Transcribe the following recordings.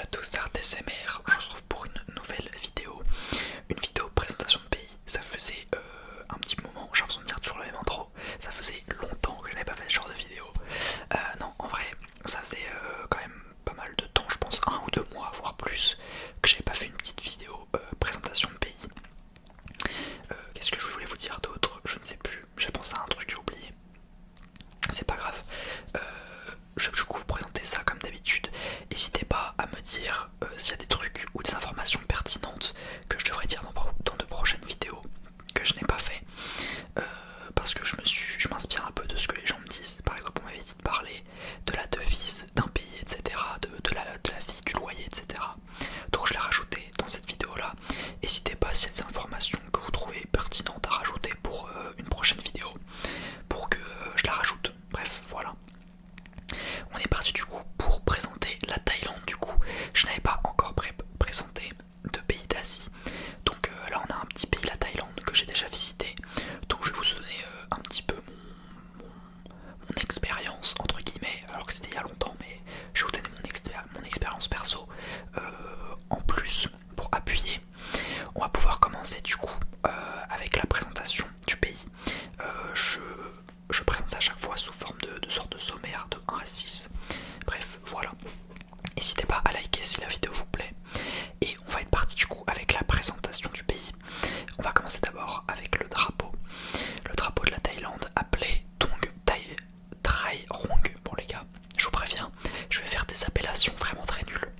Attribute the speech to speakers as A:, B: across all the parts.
A: tous, Art SMR, je vous retrouve pour une nouvelle vidéo. Une vidéo présentation de pays. Ça faisait un petit moment, j'ai l'impression de dire toujours la même intro. Ça faisait longtemps que je n'avais pas fait ce genre de vidéo. Non, en vrai, ça faisait quand même pas mal de temps, je pense 1 ou 2 mois, voire plus, que j'avais pas fait une petite vidéo présentation de pays. Qu'est-ce que je voulais vous dire d'autre? Je ne sais plus, j'ai pensé à un truc, j'ai oublié. C'est pas grave. Je vais du coup vous présenter ça comme d'habitude. N'hésitez pas à me dire s'il y a des trucs ou des informations pertinentes que je devrais dire dans de prochaines vidéos que je n'ai pas fait. Parce que je m'inspire un peu de ce que les gens me disent. Par exemple, on m'avait dit de parler de la devise d'un pays, etc. De la vie, du loyer, etc. Donc je l'ai rajouté dans cette vidéo là. N'hésitez pas s'il y a des informations que vous trouvez pertinentes à rajouter pour une prochaine vidéo, pour que je la rajoute. Bref, voilà. On est parti du coup pour présenter la Thaïlande. Du coup, je n'avais pas encore présenté de pays d'Asie. Donc là, on a un petit pays, la Thaïlande, que j'ai déjà visité. Donc je vais vous donner un petit peu mon expérience, entre guillemets, alors que c'était il y a longtemps, mais je vais vous donner mon expérience perso en plus pour appuyer. On va pouvoir commencer du coup avec la présentation du pays. Je présente à chaque fois sous forme de sorte de sommaire de 1 à 6. Bref, voilà. N'hésitez pas à liker si la vidéo vous plaît. Et on va être parti du coup avec la présentation du pays. On va commencer d'abord avec le drapeau. Le drapeau de la Thaïlande appelé Tong Trai Rong. Bon les gars, je vous préviens, je vais faire des appellations vraiment très nulles.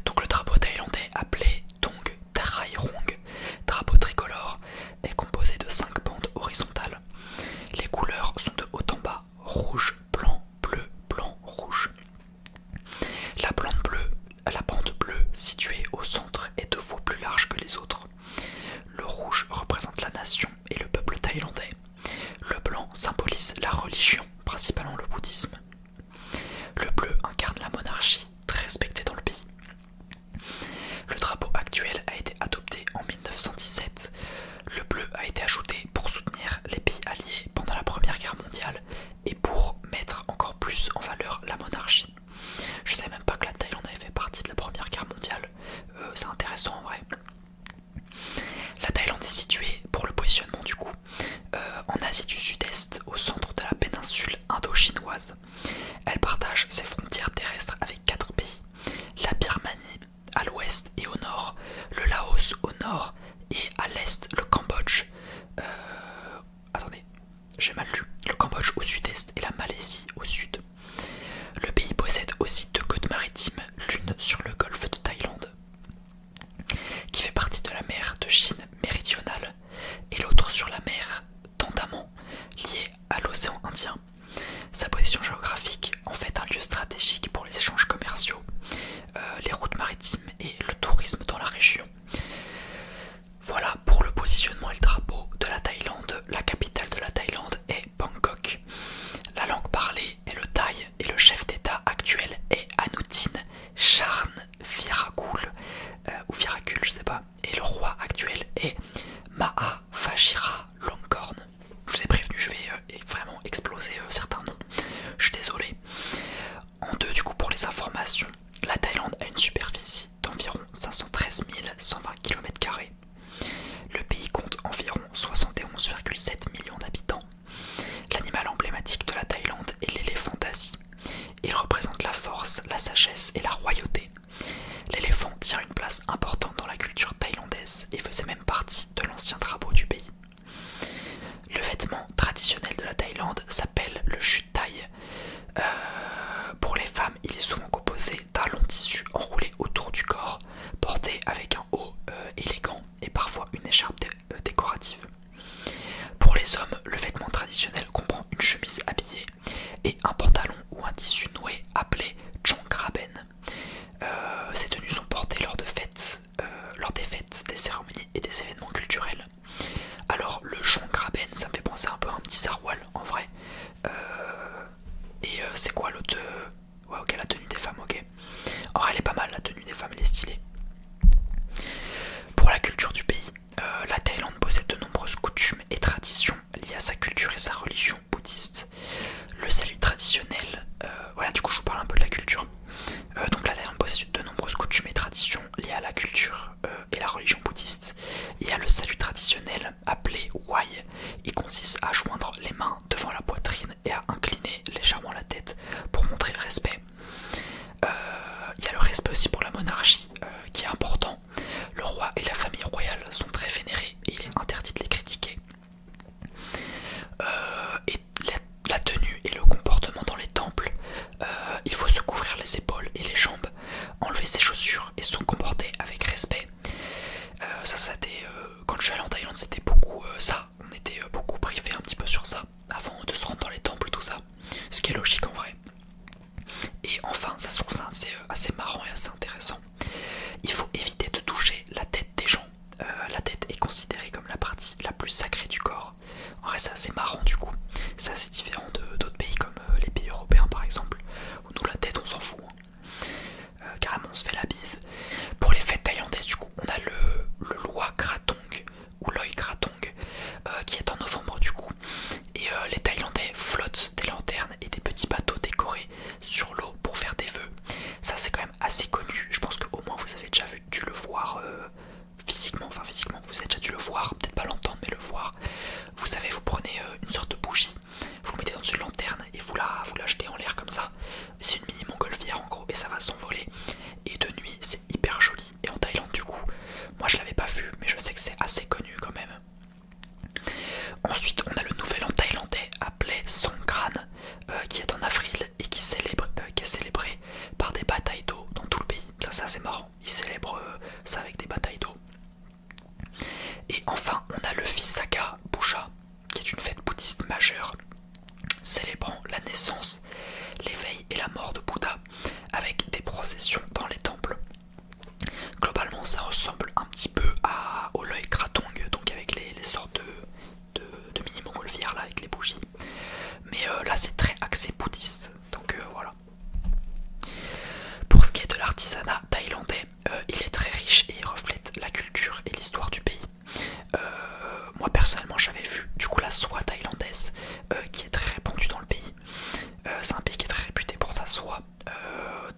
A: Donc le drapeau thaïlandais appelé Tong Trai Rong, drapeau tricolore, est composé de 5 bandes horizontales. Les couleurs sont de haut en bas, rouge, blanc, bleu, blanc, rouge. La monarchie qui est important. Le roi et la famille royale sont très vénérés et il est interdit de les critiquer. Et la tenue et le comportement dans les temples, il faut se couvrir les épaules et les jambes, enlever ses chaussures et se comporter avec respect. Quand je suis allé en Thaïlande, c'était beaucoup ça. On était beaucoup privé un petit peu sur ça avant de se rendre dans les temples, tout ça. Ce qui est logique en vrai. Et enfin, ça se trouve ça assez marrant et assez intéressant. Il faut éviter de toucher la tête des gens. La tête est considérée comme la partie la plus sacrée du corps. En vrai, c'est assez marrant du coup. C'est assez différent d'autres pays comme les pays européens par exemple, où nous la tête on s'en fout. Carrément on se fait la bise. Pour les fêtes thaïlandaises du coup, on a le Loi Krathong ou Loi Krathong qui est en novembre du coup. Et les Thaïlandais flottent des lanternes et des petits bateaux décorés sur l'eau pour faire des vœux. Ça c'est quand même assez connu. Je pense qu'au moins vous avez déjà dû le voir physiquement, vous avez déjà dû le voir, peut-être pas l'entendre mais le voir. Vous savez, vous prenez une sorte de bougie, vous le mettez dans une lanterne et vous la jetez en l'air comme ça. C'est une mini montgolfière en gros et ça va s'envoler. Et de nuit c'est hyper joli. Et en Thaïlande du coup, moi je l'avais pas vu mais je sais que c'est assez connu quand même. Ensuite on a le nouvel an thaïlandais appelé Songkran qui est en avril et qui est célébré par des batailles d'eau dans tout le pays. Ça c'est assez marrant, ils célèbrent ça avec des batailles d'eau. Et enfin on a le Visakha Puja qui est une fête bouddhiste majeure célébrant la naissance, l'éveil et la mort de Bouddha avec des processions dans les temples. Globalement ça ressemble un petit peu au Loi Krathong, donc avec les sortes de mini montgolfières là avec les bougies. Mais là c'est très axé bouddhiste, donc voilà. Pour ce qui est de l'artisanat thaïlandais, il est très riche et il reflète la culture et l'histoire du pays. Moi personnellement j'avais vu du coup la soie thaïlandaise qui est très répandue dans le pays. C'est un pays qui est très réputé pour sa soie.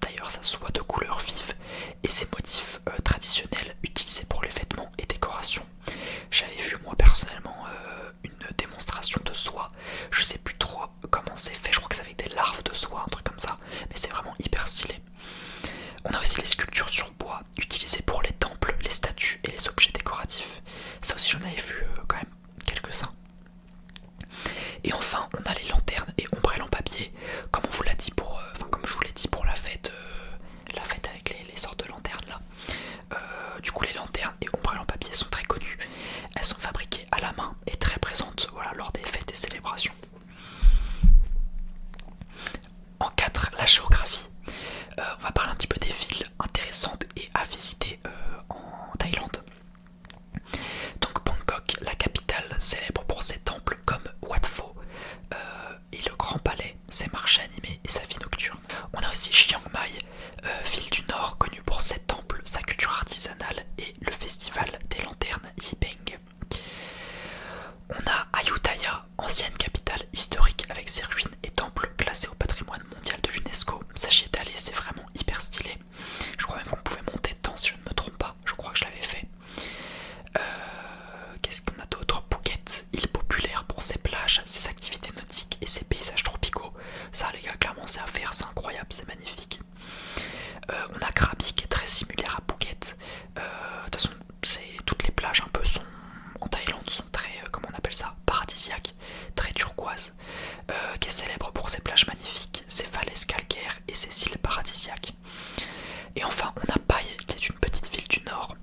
A: D'ailleurs sa soie de couleur vive et ses motifs traditionnels utilisés pour les vêtements et décorations. J'avais vu moi personnellement une démonstration de soie. Je sais plus trop comment c'est fait, je crois que c'est avec des larves de soie, un truc comme ça. Mais c'est vraiment hyper stylé. On a aussi les sculptures sur bois utilisées pour les temples, les statues et les objets décoratifs. Ça aussi j'en avais vu quand même quelques-uns. Et enfin on a les lanternes et ombrelles en papier, comme on vous l'a dit comme je vous l'ai dit pour la fête avec les sortes de lanternes là. Du coup les lanternes et ombrelles en papier sont très connues. Elles sont fabriquées à la main et très présentes lors des fêtes et célébrations. En 4, la géographie. On va parler un petit peu des villes intéressantes et à visiter en Thaïlande. Donc Bangkok, la capitale, célèbre pour ses temples comme Wat Pho et le Grand Palais, ses marchés animés et sa vie nocturne. On a aussi Chiang Mai, ville du Nord connue pour ses temples, sa culture artisanale et le festival des lanternes Yibeng. On a Ayutthaya, ancienne capitale historique avec ses ruines et temples classés au patrimoine mondial de l'UNESCO. Ça j'y étais allé, c'est vraiment hyper stylé. Je crois même qu'on pouvait monter dedans si je ne me trompe pas, je crois que je l'avais fait. Qu'est-ce qu'on a d'autre? Phuket, île populaire pour ses plages, ses activités nautiques et ses paysages tropicaux. Ça les gars, clairement c'est à faire, c'est incroyable, c'est magnifique. On a Krabi qui est très similaire à Phuket. De toute façon, toutes les plages un peu en Thaïlande sont très, comment on appelle ça, paradisiaques, très turquoises, qui est célèbre pour ses plages magnifiques, ses falaises calcaires et ses îles paradisiaques. Et enfin, on a Pai qui est une petite ville du nord,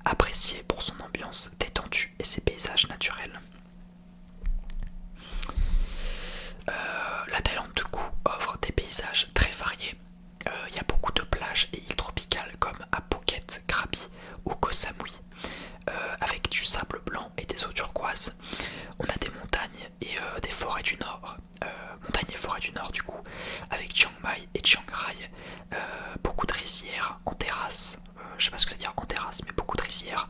A: appréciée pour son ambiance détendue et ses paysages naturels. La Thaïlande du coup offre des paysages très variés. Il y a beaucoup de plages et îles tropicales comme à Phuket, Krabi ou Koh Samui, avec du sable blanc et des eaux turquoises. On a des montagnes et des forêts du nord, montagnes et forêts du nord du coup, avec Chiang Mai et Chiang Rai, beaucoup de rizières en terrasse, je sais pas ce que ça veut dire en terrasse, mais beaucoup de rizières,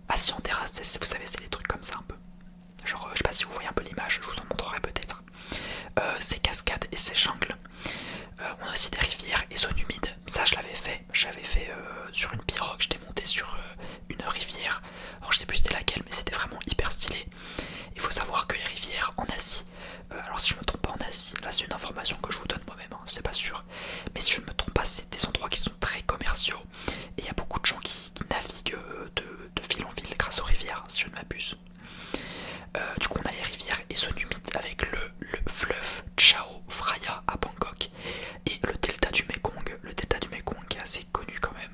A: assis en terrasse, vous savez c'est des trucs comme ça un peu, genre je sais pas si vous voyez un peu l'image, je vous en montrerai peut-être, ces cascades et ces jungles. On a aussi des rivières et zones humides, ça je l'avais fait, sur une pirogue, j'étais monté sur une rivière, alors je sais plus c'était laquelle mais c'était vraiment hyper stylé. Il faut savoir que les rivières en Asie, alors si je me trompe pas en Asie, là c'est une information que je vous donne moi-même, hein, c'est pas sûr, mais si je ne me trompe pas c'est des endroits qui sont très commerciaux les zones humides avec le fleuve Chao Phraya à Bangkok et le delta du Mekong. Le delta du Mekong est assez connu quand même.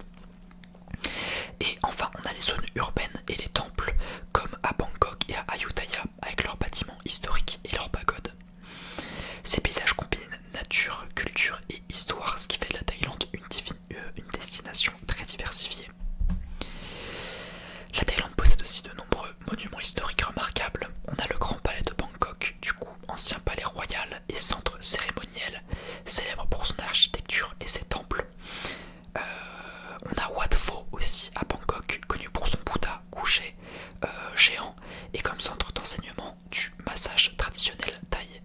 A: Et enfin, on a les zones urbaines et les temples, comme à Bangkok et à Ayutthaya, avec leurs bâtiments historiques et leurs pagodes. Ces paysages combinent nature, culture et histoire, ce qui fait de la Thaïlande une destination très diversifiée. La Thaïlande possède aussi de nombreux monuments historiques remarquables. On a le Grand Palais de Bangkok, du coup, ancien palais royal et centre cérémoniel, célèbre pour son architecture et ses temples. On a Wat Pho aussi à Bangkok, connu pour son Bouddha couché géant et comme centre d'enseignement du massage traditionnel thaï.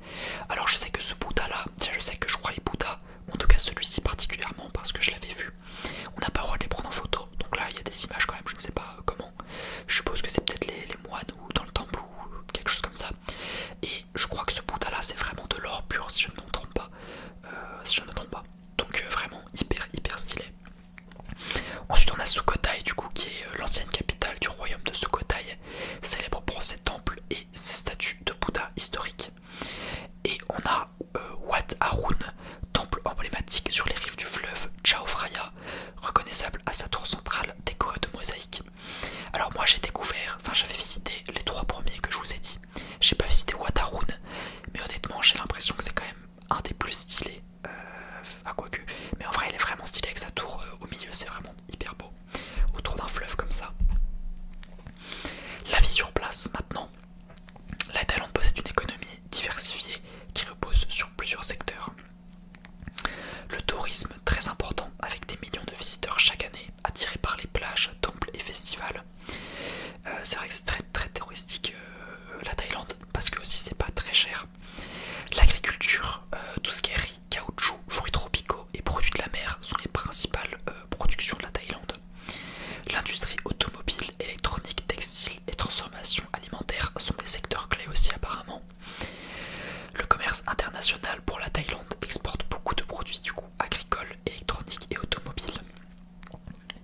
A: Alors je sais que ce Bouddha là, je sais que je crois les Bouddhas, en tout cas celui-ci particulièrement parce que je l'avais vu, on n'a pas le droit de les prendre en photo, donc là il y a des images quand même, je ne sais pas comment, je suppose que c'est peut-être les moines ou dans le temple ou quelque chose comme ça, et je crois que ce Bouddha là c'est vraiment de l'or pur si je ne me trompe pas, donc vraiment hyper stylé. Ensuite on a Sukhothai du coup qui est l'ancienne capitale du royaume de Sukhothai, célèbre pour ses temples et ses statues de Bouddha historiques. Et on a Wat Arun, temple emblématique sur les rives du fleuve Chao Phraya, reconnaissable à sa tour centrale décorée de mosaïques. Alors moi j'avais visité les 3 premiers que je vous ai dit. J'ai pas visité Wat Arun, mais honnêtement j'ai l'impression que c'est quand même un des plus stylés. Quoique, mais en vrai il est vraiment stylé avec sa tour au milieu, c'est vraiment hyper beau, autour d'un fleuve comme ça. La vie sur place maintenant. La Thaïlande possède une économie diversifiée qui repose sur plusieurs secteurs. Le tourisme très important avec des millions de visiteurs chaque année attirés par les plages, temples et festivals. C'est vrai que c'est très touristique la Thaïlande parce que aussi c'est pas très cher. L'agriculture, tout ce qui est riz, caoutchouc, fruits tropicaux et produits de la mer sont les principales productions de la Thaïlande. L'industrie automobile, électronique, textile et transformation alimentaire sont des secteurs clés aussi apparemment. Le commerce international pour la Thaïlande exporte beaucoup de produits du coup agricoles, électroniques et automobiles.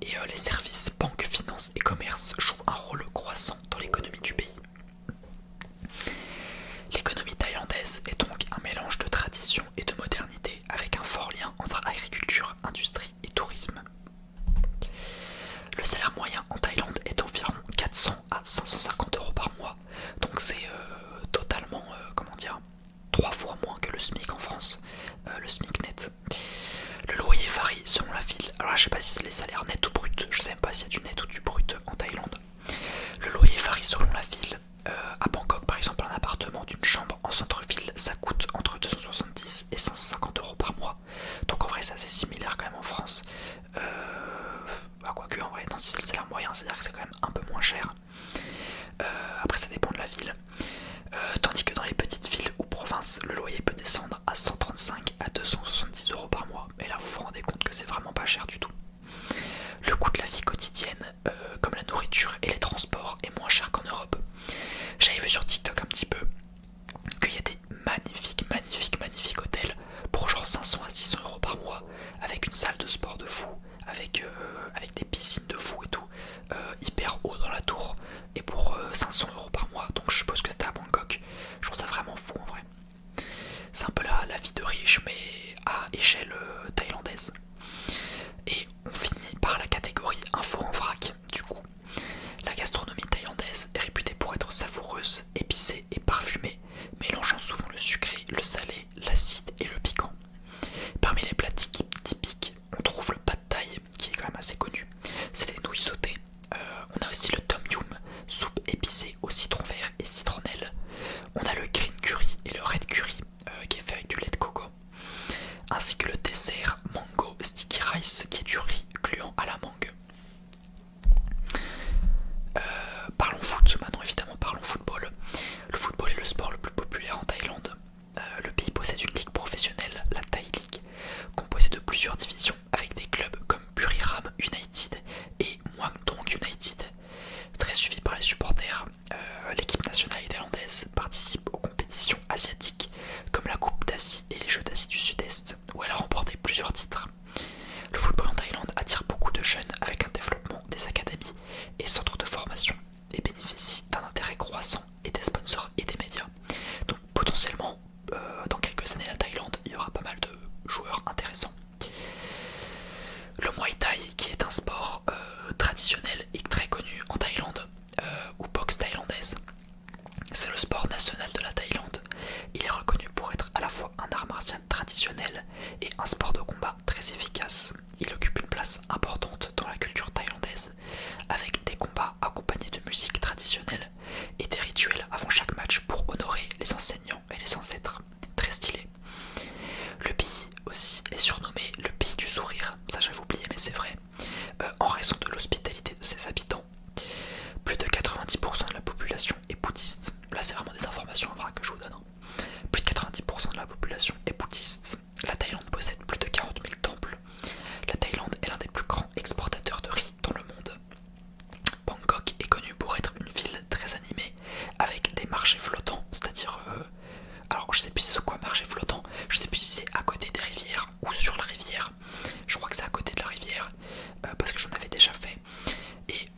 A: Et les services, banques, finances et commerce jouent un rôle croissant dans l'économie du pays. L'économie thaïlandaise est donc un mélange de tradition et de modernité avec un fort lien entre agriculture, industrie et tourisme. Le salaire moyen en Thaïlande est d'environ 400 à 550 € par mois, donc c'est totalement, 3 fois moins que le SMIC en France, le SMIC net. Le loyer varie selon la ville, alors je sais pas si c'est les salaires nets ou bruts, je sais même pas s'il y a du net ou du brut en Thaïlande. Le loyer varie selon la ville. À Bangkok par exemple, un appartement d'une chambre en centre-ville ça coûte entre 270 et 550 € par mois, donc en vrai c'est assez similaire quand même en France. Quoique en vrai non, si c'est le salaire moyen c'est à dire que c'est quand même un peu moins cher. Après ça dépend de la ville, tandis que dans les petites villes ou provinces le loyer peut descendre à 135 à 270 € par mois, et là vous vous rendez compte que c'est vraiment pas cher du tout. Le coût de la vie quotidienne, comme la nourriture et les transports, est moins cher qu'en Europe. J'avais vu sur TikTok un petit peu qu'il y a des magnifiques hôtels pour genre 500 à 600 € par mois, avec une salle de sport de fou, avec des piscines de fou et tout, hyper haut dans la tour, et pour 500 € par mois, donc je suppose que c'était à Bangkok. Je trouve ça vraiment fou en vrai. C'est un peu la vie de riche mais à échelle thaïlandaise. Et on finit par la catégorie info en vrac du coup. La gastronomie thaïlandaise est réputée pour être savoureuse, épicée et parfumée, mélangeant souvent le sucré, le salé, l'acide et le piquant. Parmi les plats typiques, on trouve le pad thaï qui est quand même assez connu.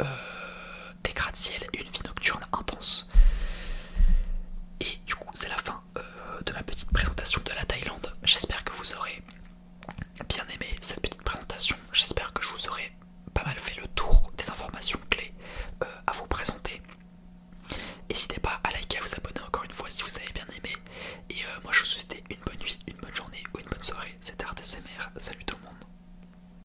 A: euh,